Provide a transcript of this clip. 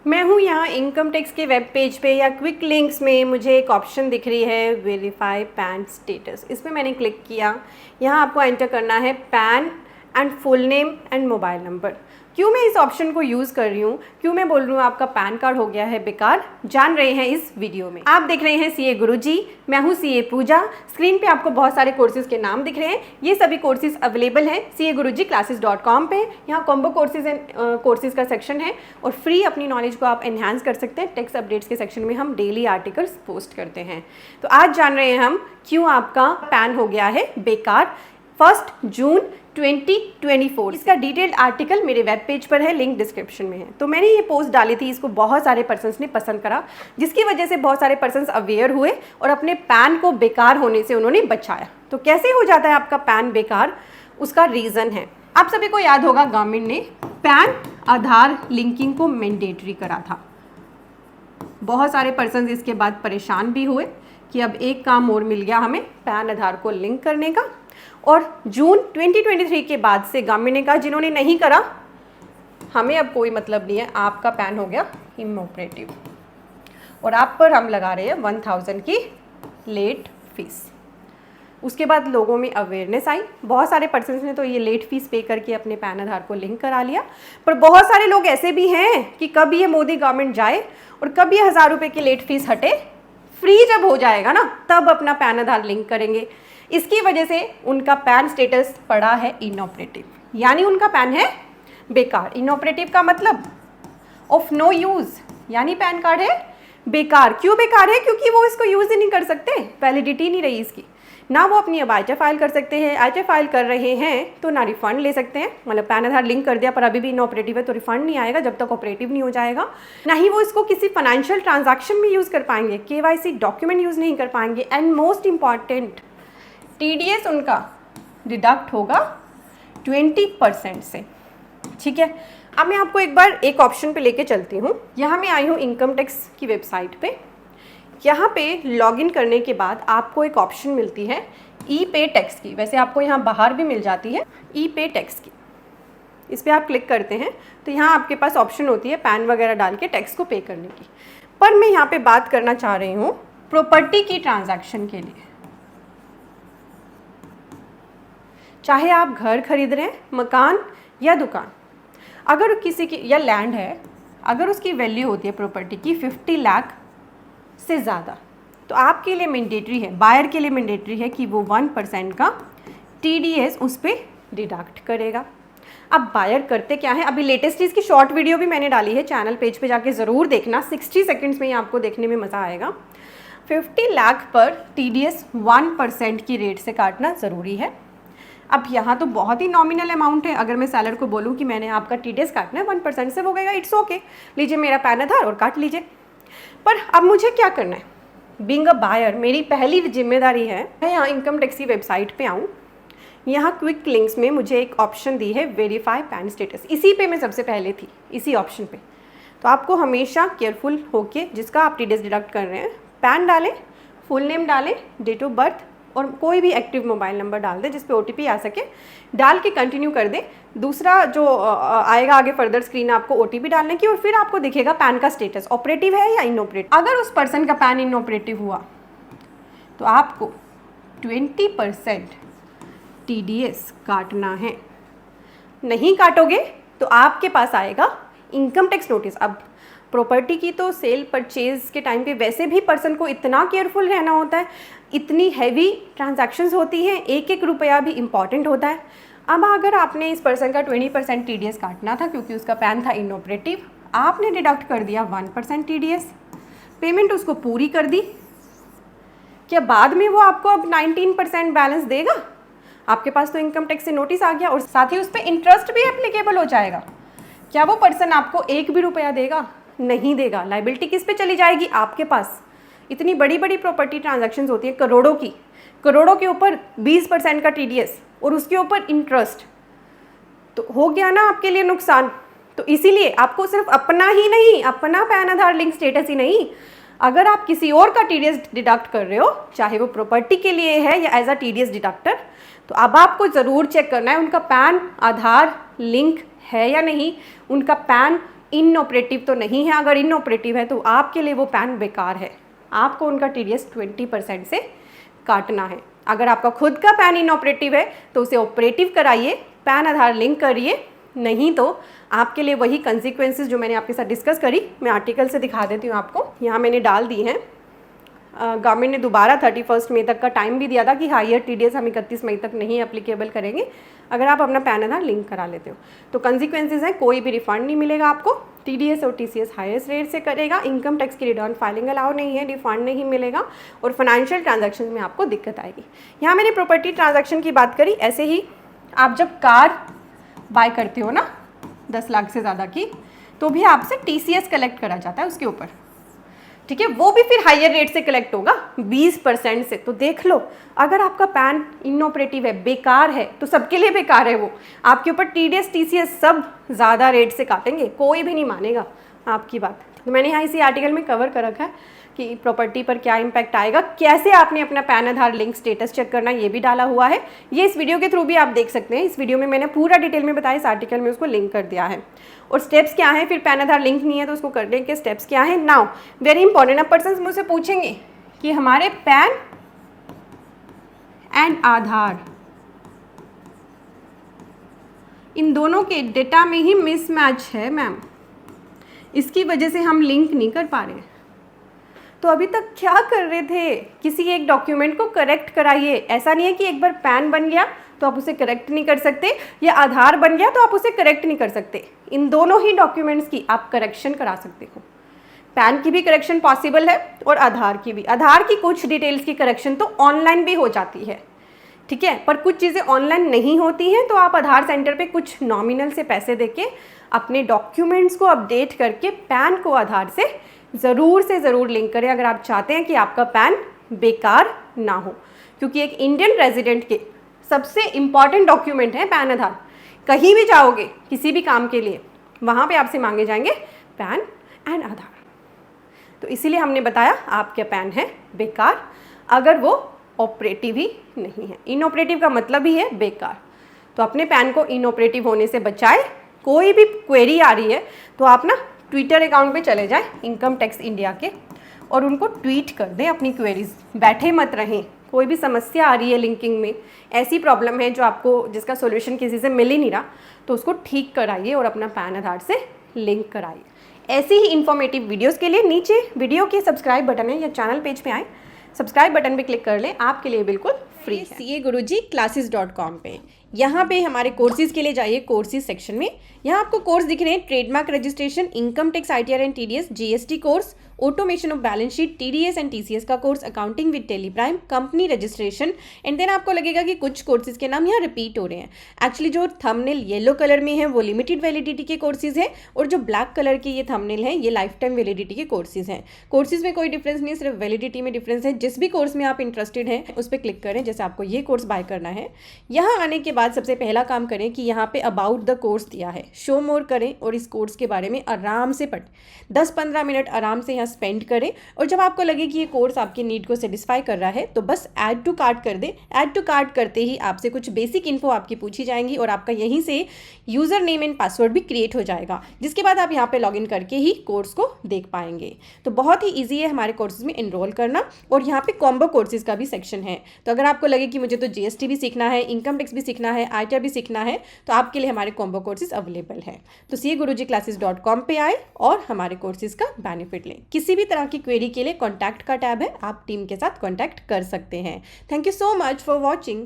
मैं हूँ यहाँ इनकम टैक्स के वेब पेज पे या क्विक लिंक्स में मुझे एक ऑप्शन दिख रही है वेरीफाई पैन स्टेटस। इसमें मैंने क्लिक किया। यहाँ आपको एंटर करना है pan and full name and mobile number. क्यों मैं इस ऑप्शन को यूज़ कर रही हूँ, क्यों मैं बोल रही हूँ आपका पैन कार्ड हो गया है बेकार, जान रहे हैं इस वीडियो में। आप देख रहे हैं सीए गुरुजी, मैं हूँ सीए पूजा। स्क्रीन पे आपको बहुत सारे कोर्सेज के नाम दिख रहे हैं। ये सभी कोर्सेज अवेलेबल हैं CA-Guruji-Classes.com पे। यहाँ कॉम्बो कोर्सेज एंड कोर्सेज का सेक्शन है और फ्री अपनी नॉलेज को आप एनहांस कर सकते हैं। टेक्स्ट अपडेट्स के सेक्शन में हम डेली आर्टिकल्स पोस्ट करते हैं। तो आज जान रहे हैं हम क्यों आपका पैन हो गया है बेकार 1 जून 2024। इसका डिटेल्ड आर्टिकल मेरे वेब पेज पर है, लिंक डिस्क्रिप्शन में है। तो मैंने ये पोस्ट डाली थी, इसको बहुत सारे पर्सन्स ने पसंद करा, जिसकी वजह से बहुत सारे पर्सन्स अवेयर हुए और अपने पैन को बेकार होने से उन्होंने बचाया। तो कैसे हो जाता है आपका पैन बेकार, उसका रीज़न है। आप सभी को याद होगा गवर्नमेंट ने पैन आधार लिंकिंग को मैंडेटरी करा था। बहुत सारे पर्सन्स इसके बाद परेशान भी हुए कि अब एक काम और मिल गया हमें पैन आधार को लिंक करने का। और जून 2023 के बाद से गवर्नमेंट ने कहा जिन्होंने नहीं करा हमें अब कोई मतलब नहीं है, आपका पैन हो गया इनऑपरेटिव और आप पर हम लगा रहे हैं 1000 की लेट फीस। उसके बाद लोगों में अवेयरनेस आई, बहुत सारे पर्सन्स ने तो ये लेट फीस पे करके अपने पैन आधार को लिंक करा लिया। पर बहुत सारे लोग ऐसे भी हैं कि कब ये मोदी गवर्नमेंट जाए और कब ये 1000 रुपये की लेट फीस हटे, फ्री जब हो जाएगा ना तब अपना पैन आधार लिंक करेंगे। इसकी वजह से उनका पैन स्टेटस पड़ा है इनऑपरेटिव, यानी उनका पैन है बेकार। इनऑपरेटिव का मतलब ऑफ नो यूज़, यानी पैन कार्ड है बेकार। क्यों बेकार है? क्योंकि वो इसको यूज़ ही नहीं कर सकते, वैलिडिटी नहीं रही इसकी। ना वो अपनी अब IHF फाइल कर सकते हैं, IHF फाइल कर रहे हैं तो ना रिफंड ले सकते हैं। मतलब पैन आधार लिंक कर दिया पर अभी भी इनऑपरेटिव है तो रिफंड नहीं आएगा जब तक ऑपरेटिव नहीं हो जाएगा। ना ही वो इसको किसी फाइनेंशियल ट्रांजैक्शन में यूज़ कर पाएंगे, KYC डॉक्यूमेंट यूज़ नहीं कर पाएंगे। एंड मोस्ट इम्पॉर्टेंट, TDS उनका डिडक्ट होगा 20% से। ठीक है, अब मैं आपको एक बार एक ऑप्शन पे लेके चलती हूँ। यहाँ मैं आई हूँ इनकम टैक्स की वेबसाइट पे। यहाँ पे लॉगिन करने के बाद आपको एक ऑप्शन मिलती है ई-पे टैक्स की। वैसे आपको यहाँ बाहर भी मिल जाती है ई-पे टैक्स की। इस पर आप क्लिक करते हैं तो यहाँ आपके पास ऑप्शन होती है पैन वगैरह डाल के टैक्स को पे करने की। पर मैं यहाँ पे बात करना चाह रही हूँ प्रॉपर्टी की ट्रांजैक्शन के लिए। चाहे आप घर खरीद रहे हैं, मकान या दुकान, अगर किसी की या लैंड है, अगर उसकी वैल्यू होती है प्रॉपर्टी की 50 लाख से ज़्यादा, तो आपके लिए मैंडेटरी है, बायर के लिए मैंडेटरी है कि वो 1% का TDS उस पर डिडक्ट करेगा। अब बायर करते क्या है, अभी लेटेस्ट इसकी शॉर्ट वीडियो भी मैंने डाली है, चैनल पेज पे जाके ज़रूर देखना, 60 सेकेंड्स में ही आपको देखने में मज़ा आएगा। 50 लाख पर TDS 1% की रेट से काटना ज़रूरी है। अब यहाँ तो बहुत ही नॉमिनल अमाउंट है। अगर मैं सेलर को बोलूँ कि मैंने आपका TDS काटना है 1% से, वो कहेगा इट्स ओके, लीजिए मेरा पैन आधार और काट लीजिए। पर अब मुझे क्या करना है? बीइंग अ बायर मेरी पहली जिम्मेदारी है मैं यहाँ इनकम टैक्स की वेबसाइट पे आऊँ। यहाँ क्विक लिंक्स में मुझे एक ऑप्शन दी है वेरीफाई पैन स्टेटस, इसी पे मैं सबसे पहले थी, इसी ऑप्शन पे। तो आपको हमेशा केयरफुल होके जिसका आप TDS डिडक्ट कर रहे हैं पैन डालें, फुल नेम डालें, डेट ऑफ बर्थ और कोई भी एक्टिव मोबाइल नंबर डाल दें जिस पे OTP आ सके, डाल के कंटिन्यू कर दें। दूसरा जो आएगा आगे फर्दर स्क्रीन आपको OTP डालने की और फिर आपको दिखेगा पैन का स्टेटस ऑपरेटिव है या इनऑपरेटिव। अगर उस पर्सन का पैन इनऑपरेटिव हुआ तो आपको 20% TDS काटना है। नहीं काटोगे तो आपके पास आएगा इनकम टैक्स नोटिस। अब प्रॉपर्टी की तो सेल परचेज के टाइम पे वैसे भी पर्सन को इतना केयरफुल रहना होता है, इतनी हैवी ट्रांजैक्शंस होती हैं, एक एक रुपया भी इम्पॉर्टेंट होता है। अब अगर आपने इस पर्सन का 20% TDS काटना था क्योंकि उसका पैन था इनऑपरेटिव, आपने डिडक्ट कर दिया 1% TDS, पेमेंट उसको पूरी कर दी, क्या बाद में वो आपको अब 19% बैलेंस देगा? आपके पास तो इनकम टैक्स से नोटिस आ गया और साथ ही उस पर इंटरेस्ट भी एप्लीकेबल हो जाएगा। क्या वो पर्सन आपको एक भी रुपया देगा? नहीं देगा। लाइबिलिटी किस पे चली जाएगी? आपके पास। इतनी बड़ी बड़ी प्रॉपर्टी ट्रांजैक्शंस होती है करोड़ों की, करोड़ों के ऊपर 20% का TDS और उसके ऊपर इंटरेस्ट, तो हो गया ना आपके लिए नुकसान। तो इसीलिए आपको सिर्फ अपना ही नहीं, अपना पैन आधार लिंक स्टेटस ही नहीं, अगर आप किसी और का TDS डिडक्ट कर रहे हो, चाहे वो प्रॉपर्टी के लिए है या एज अ TDS डिडक्टर, तो अब आपको ज़रूर चेक करना है उनका पैन आधार लिंक है या नहीं, उनका पैन इनऑपरेटिव तो नहीं है। अगर इनऑपरेटिव है तो आपके लिए वो पैन बेकार है, आपको उनका TDS 20% से काटना है। अगर आपका खुद का पैन इनऑपरेटिव है तो उसे ऑपरेटिव कराइए, पैन आधार लिंक करिए, नहीं तो आपके लिए वही कंसिक्वेंसेस जो मैंने आपके साथ डिस्कस करी, मैं आर्टिकल से दिखा देती हूँ आपको। यहाँ मैंने डाल दी हैं। गवर्नमेंट ने दोबारा 31 मई तक का टाइम भी दिया था कि हायर TDS हम 31 मई तक नहीं अप्लीकेबल करेंगे अगर आप अपना पैन आधार लिंक करा लेते हो। तो कंसिक्वेंसेस हैं, कोई भी रिफंड नहीं मिलेगा आपको, TDS और TCS हाईएस्ट रेट से करेगा, इनकम टैक्स की रिटर्न फाइलिंग अलाउ नहीं है, रिफंड नहीं मिलेगा और फाइनेंशियल ट्रांजैक्शन में आपको दिक्कत आएगी। यहाँ मैंने प्रॉपर्टी ट्रांजैक्शन की बात करी। ऐसे ही आप जब कार बाय करते हो ना 10 लाख से ज़्यादा की, तो भी आपसे TCS कलेक्ट करा जाता है उसके ऊपर, ठीक है, वो भी फिर हायर रेट से कलेक्ट होगा 20% से। तो देख लो, अगर आपका पैन इनऑपरेटिव है, बेकार है, तो सबके लिए बेकार है वो, आपके ऊपर TDS TCS सब ज़्यादा रेट से काटेंगे, कोई भी नहीं मानेगा आपकी बात। तो मैंने यहाँ इसी आर्टिकल में कवर कर रखा है कि प्रॉपर्टी पर क्या इम्पैक्ट आएगा, कैसे आपने अपना पैन आधार लिंक स्टेटस चेक करना, ये भी डाला हुआ है। ये इस वीडियो के थ्रू भी आप देख सकते हैं, इस वीडियो में मैंने पूरा डिटेल में बताया, इस आर्टिकल में उसको लिंक कर दिया है। और स्टेप्स क्या हैं, फिर पैन आधार लिंक नहीं है तो उसको करने के स्टेप्स क्या हैं। नाउ वेरी इंपॉर्टेंट, अब पर्सन मुझसे पूछेंगे कि हमारे पैन एंड आधार इन दोनों के डेटा में ही मिसमैच है मैम, इसकी वजह से हम लिंक नहीं कर पा रहे। तो अभी तक क्या कर रहे थे, किसी एक डॉक्यूमेंट को करेक्ट कराइए। ऐसा नहीं है कि एक बार पैन बन गया तो आप उसे करेक्ट नहीं कर सकते, या आधार बन गया तो आप उसे करेक्ट नहीं कर सकते। इन दोनों ही डॉक्यूमेंट्स की आप करेक्शन करा सकते हो। पैन की भी करेक्शन पॉसिबल है और आधार की भी। आधार की कुछ डिटेल्स की करेक्शन तो ऑनलाइन भी हो जाती है, ठीक है, पर कुछ चीज़ें ऑनलाइन नहीं होती हैं, तो आप आधार सेंटर पे कुछ नॉमिनल से पैसे देके अपने डॉक्यूमेंट्स को अपडेट करके पैन को आधार से ज़रूर लिंक करें अगर आप चाहते हैं कि आपका पैन बेकार ना हो। क्योंकि एक इंडियन रेजिडेंट के सबसे इम्पॉर्टेंट डॉक्यूमेंट है पैन आधार। कहीं भी जाओगे किसी भी काम के लिए, वहाँ पे आपसे मांगे जाएंगे पैन एंड आधार। तो इसीलिए हमने बताया आपका पैन है बेकार अगर वो ऑपरेटिव ही नहीं है। इनऑपरेटिव का मतलब ही है बेकार। तो अपने पैन को इनऑपरेटिव होने से बचाए। कोई भी क्वेरी आ रही है तो आप ना ट्विटर अकाउंट पे चले जाएं इनकम टैक्स इंडिया के और उनको ट्वीट कर दें अपनी क्वेरीज, बैठे मत रहें। कोई भी समस्या आ रही है लिंकिंग में, ऐसी प्रॉब्लम है जो आपको जिसका सॉल्यूशन किसी से मिल ही नहीं रहा, तो उसको ठीक कराइए और अपना पैन आधार से लिंक कराइए। ऐसी ही इन्फॉर्मेटिव वीडियोस के लिए नीचे वीडियो के सब्सक्राइब बटन है या चैनल पेज पे आए, सब्सक्राइब बटन पे क्लिक कर लें, आपके लिए बिल्कुल फ्री है। CAGuruji पे यहाँ पे हमारे कोर्सेज के लिए जाइए, कोर्सेज सेक्शन में यहाँ आपको कोर्स दिख रहे हैं, trademark registration, income tax ITR and TDS, GST course, automation of balance sheet, TDS and TCS का course, accounting with Tally Prime, company registration. And then आपको लगेगा कि कुछ कोर्सेज के नाम यहाँ रिपीट हो रहे हैं। एक्चुअली जो थंबनेल येलो कलर में है वो लिमिटेड वैलिडिटी के कोर्सेज हैं और जो ब्लैक कलर के ये थंबनेल हैं ये लाइफ टाइम वैलिडिटी के कोर्सेज हैं। कोर्सेज में कोई डिफरेंस नहीं, सिर्फ वैलिडिटी में डिफरेंस है। जिस भी कोर्स में आप इंटरेस्टेड हैं उस पर क्लिक करें। जैसे आपको ये कोर्स बाय करना है, यहाँ आने के बाद सबसे पहला काम करें कि यहाँ पे अबाउट द कोर्स दिया है, शो मोर करें और इस कोर्स के बारे में आराम से पढ़ 10-15 मिनट आराम से यहाँ स्पेंड करें। और जब आपको लगे कि ये कोर्स आपकी नीड को सेटिस्फाई कर रहा है तो बस ऐड टू कार्ट कर दें। ऐड टू कार्ट करते ही आपसे कुछ बेसिक इन्फो आपकी पूछी जाएंगी और आपका यहीं से यूज़र नेम एंड पासवर्ड भी क्रिएट हो जाएगा, जिसके बाद आप यहाँ पे लॉगिन करके ही कोर्स को देख पाएंगे। तो बहुत ही ईजी है हमारे कोर्सेज में इनरोल करना। और यहाँ पे कॉम्बो कोर्सेज का भी सेक्शन है, तो अगर आपको लगे कि मुझे तो GST भी सीखना है, इनकम टैक्स भी सीखना है, ITR भी सीखना है, तो आपके लिए हमारे कॉम्बो कोर्सेज अवेलेबल है। तो CAGurujiClasses.com पे आए और हमारे कोर्सेज का बेनिफिट लें। किसी भी तरह की क्वेरी के लिए कॉन्टैक्ट का टैब है, आप टीम के साथ कॉन्टैक्ट कर सकते हैं। Thank you so much for watching.